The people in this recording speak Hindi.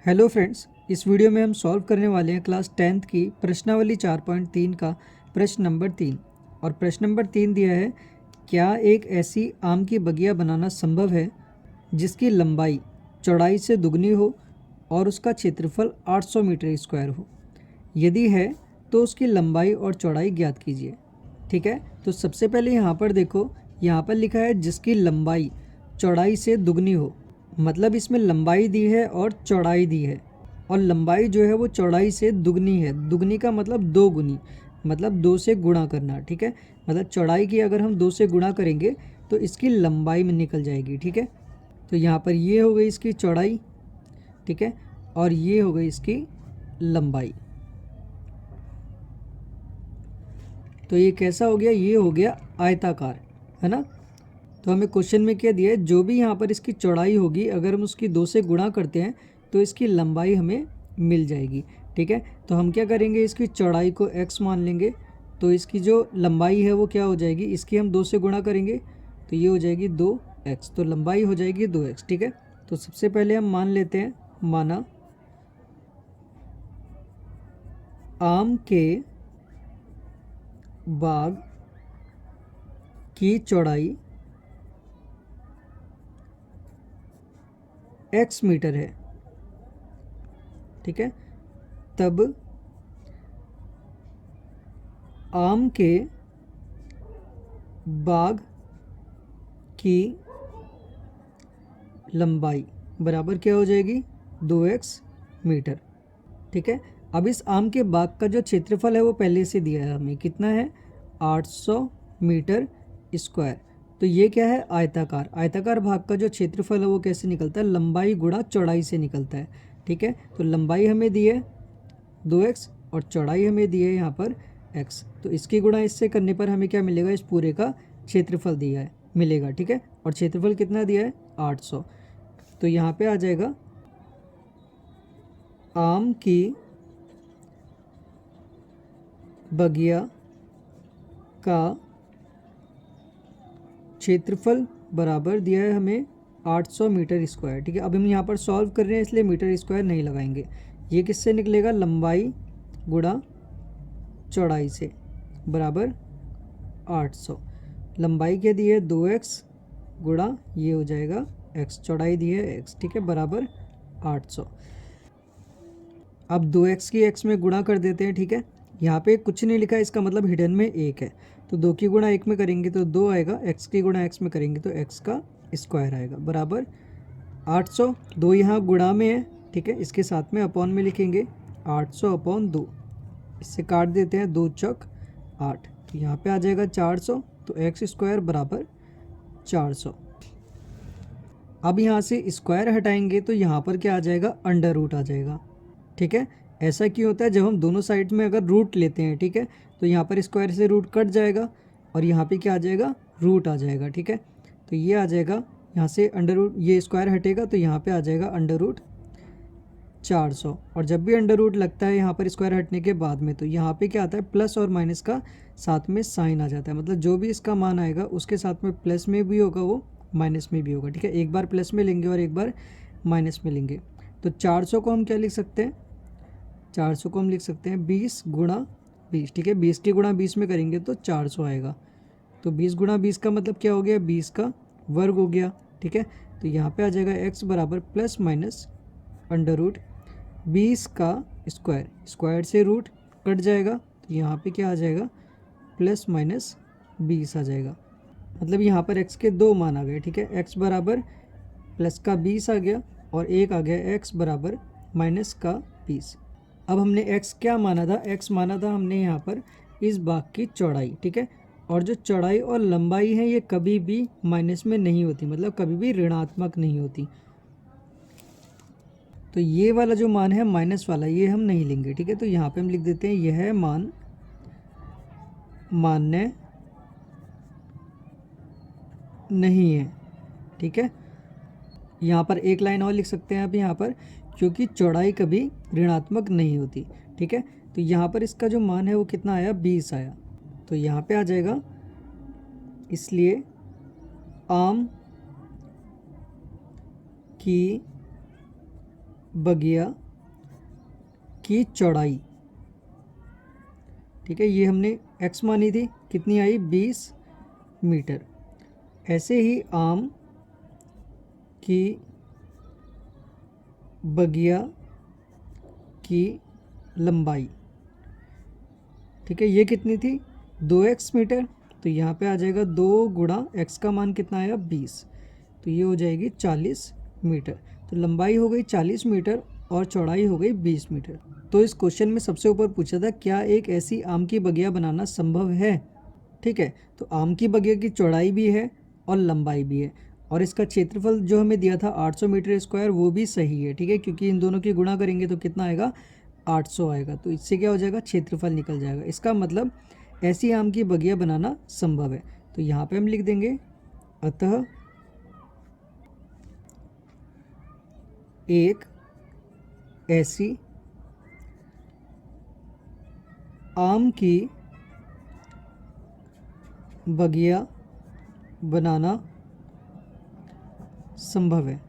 हेलो फ्रेंड्स, इस वीडियो में हम सॉल्व करने वाले हैं क्लास 10th की प्रश्नावली 4.3 का प्रश्न नंबर 3। और प्रश्न नंबर 3 दिया है, क्या एक ऐसी आम की बगिया बनाना संभव है जिसकी लंबाई चौड़ाई से दुगनी हो और उसका क्षेत्रफल 800 मीटर स्क्वायर हो। यदि है तो उसकी लंबाई और चौड़ाई ज्ञात कीजिए। ठीक है, तो सबसे पहले यहाँ पर देखो, यहाँ पर लिखा है जिसकी लंबाई चौड़ाई से दुगनी हो, मतलब इसमें लंबाई दी है और चौड़ाई दी है, और लंबाई जो है वो चौड़ाई से दुगनी है। दुगनी का मतलब दो गुनी, मतलब दो से गुणा करना। ठीक है, मतलब चौड़ाई की अगर हम दो से गुणा करेंगे तो इसकी लंबाई में निकल जाएगी। ठीक है, तो यहाँ पर ये हो गई इसकी चौड़ाई, ठीक है, और ये हो गई इसकी लंबाई। तो ये कैसा हो गया, ये हो गया आयताकार, है ना। तो हमें क्वेश्चन में क्या दिया है, जो भी यहाँ पर इसकी चौड़ाई होगी अगर हम उसकी दो से गुणा करते हैं तो इसकी लंबाई हमें मिल जाएगी। ठीक है, तो हम क्या करेंगे, इसकी चौड़ाई को x मान लेंगे, तो इसकी जो लंबाई है वो क्या हो जाएगी, इसकी हम दो से गुणा करेंगे तो ये हो जाएगी 2x, तो लंबाई हो जाएगी 2x। ठीक है, तो सबसे पहले हम मान लेते हैं, माना आम के बाग की चौड़ाई x मीटर है। ठीक है, तब आम के बाग की लंबाई बराबर क्या हो जाएगी, 2x मीटर। ठीक है, अब इस आम के बाग का जो क्षेत्रफल है वो पहले से दिया है हमें, कितना है, 800 मीटर स्क्वायर। तो ये क्या है, आयताकार। आयताकार भाग का जो क्षेत्रफल है वो कैसे निकलता है, लंबाई गुणा चौड़ाई से निकलता है। ठीक है, तो लंबाई हमें दी है 2x और चौड़ाई हमें दी है यहाँ पर x, तो इसकी गुणा इससे करने पर हमें क्या मिलेगा, इस पूरे का क्षेत्रफल दिया है मिलेगा। ठीक है, और क्षेत्रफल कितना दिया है, 800। तो यहाँ पे आ जाएगा आम की बगिया का क्षेत्रफल बराबर दिया है हमें 800 मीटर स्क्वायर। ठीक है, अब हम यहाँ पर सॉल्व कर रहे हैं इसलिए मीटर स्क्वायर नहीं लगाएंगे। ये किससे निकलेगा, लंबाई गुणा चौड़ाई से बराबर 800। लंबाई क्या दी है, 2x गुणा ये हो जाएगा x, चौड़ाई दी है x। ठीक है, बराबर 800। अब 2x की x में गुणा कर देते हैं। ठीक है, यहाँ पे कुछ नहीं लिखा है, इसका मतलब हिडन में 1 है, तो 2 की गुणा 1 में करेंगे तो 2 आएगा, x की गुणा x में करेंगे तो x का स्क्वायर आएगा बराबर 800। 2 यहाँ गुणा में है, ठीक है, इसके साथ में अपॉन में लिखेंगे 800 अपॉन 2, इससे काट देते हैं, 2 चौक 8, तो यहाँ पे आ जाएगा 400, तो x स्क्वायर बराबर 400। अब यहाँ से स्क्वायर हटाएंगे तो यहाँ पर क्या आ जाएगा, अंडर रूट आ जाएगा। ठीक है, ऐसा क्यों होता है, जब हम दोनों साइड में अगर रूट लेते हैं, ठीक है, तो यहाँ पर स्क्वायर से रूट कट जाएगा और यहाँ पे क्या आ जाएगा, रूट आ जाएगा। ठीक है, तो ये आ जाएगा, यहाँ से अंडर रूट, ये स्क्वायर हटेगा तो यहाँ पे आ जाएगा अंडर रूट 400। और जब भी अंडर रूट लगता है यहाँ पर स्क्वायर हटने के बाद में, तो यहाँ पे क्या आता है, प्लस और माइनस का साथ में साइन आ जाता है, मतलब जो भी इसका मान आएगा उसके साथ में प्लस में भी होगा, वो माइनस में भी होगा। ठीक है, एक बार प्लस में लेंगे और एक बार माइनस में लेंगे। तो 400 को हम क्या लिख सकते हैं, 400 को हम लिख सकते हैं 20 गुणा 20। ठीक है, 20 की गुणा 20 में करेंगे तो 400 आएगा, तो 20 गुणा 20 का मतलब क्या हो गया, 20 का वर्ग हो गया। ठीक है, तो यहाँ पे आ जाएगा x बराबर प्लस माइनस अंडर रूट 20 का स्क्वायर, स्क्वायर से रूट कट जाएगा, तो यहाँ पे क्या आ जाएगा, प्लस माइनस 20 आ जाएगा, मतलब यहाँ पर x के दो मान आ गए। ठीक है, x बराबर प्लस का 20 आ गया और एक आ गया x बराबर माइनस का 20। अब हमने x क्या माना था, x माना था हमने यहाँ पर इस बाग की चौड़ाई। ठीक है, और जो चौड़ाई और लंबाई है ये कभी भी माइनस में नहीं होती, मतलब कभी भी ऋणात्मक नहीं होती। तो ये वाला जो मान है माइनस वाला, ये हम नहीं लेंगे। ठीक है, तो यहाँ पे हम लिख देते हैं यह मान मान्य नहीं है। ठीक है, यहाँ पर एक लाइन और लिख सकते हैं आप यहाँ पर, क्योंकि चौड़ाई कभी ऋणात्मक नहीं होती। ठीक है, तो यहाँ पर इसका जो मान है वो कितना आया, 20 आया, तो यहाँ पे आ जाएगा, इसलिए आम की बगिया की चौड़ाई, ठीक है, ये हमने x मानी थी, कितनी आई 20 मीटर। ऐसे ही आम की बगिया की लंबाई, ठीक है, ये कितनी थी 2x मीटर, तो यहाँ पे आ जाएगा 2 गुणा x का मान कितना आया 20, तो ये हो जाएगी 40 मीटर। तो लंबाई हो गई 40 मीटर और चौड़ाई हो गई 20 मीटर। तो इस क्वेश्चन में सबसे ऊपर पूछा था क्या एक ऐसी आम की बगिया बनाना संभव है, ठीक है। तो आम की बगिया की चौड़ाई भी है और लंबाई भी है, और इसका क्षेत्रफल जो हमें दिया था 800 मीटर स्क्वायर वो भी सही है, ठीक है, क्योंकि इन दोनों की गुणा करेंगे तो कितना आएगा 800 आएगा, तो इससे क्या हो जाएगा क्षेत्रफल निकल जाएगा। इसका मतलब ऐसी आम की बगिया बनाना संभव है। तो यहाँ पे हम लिख देंगे अतः एक ऐसी आम की बगिया बनाना संभव है।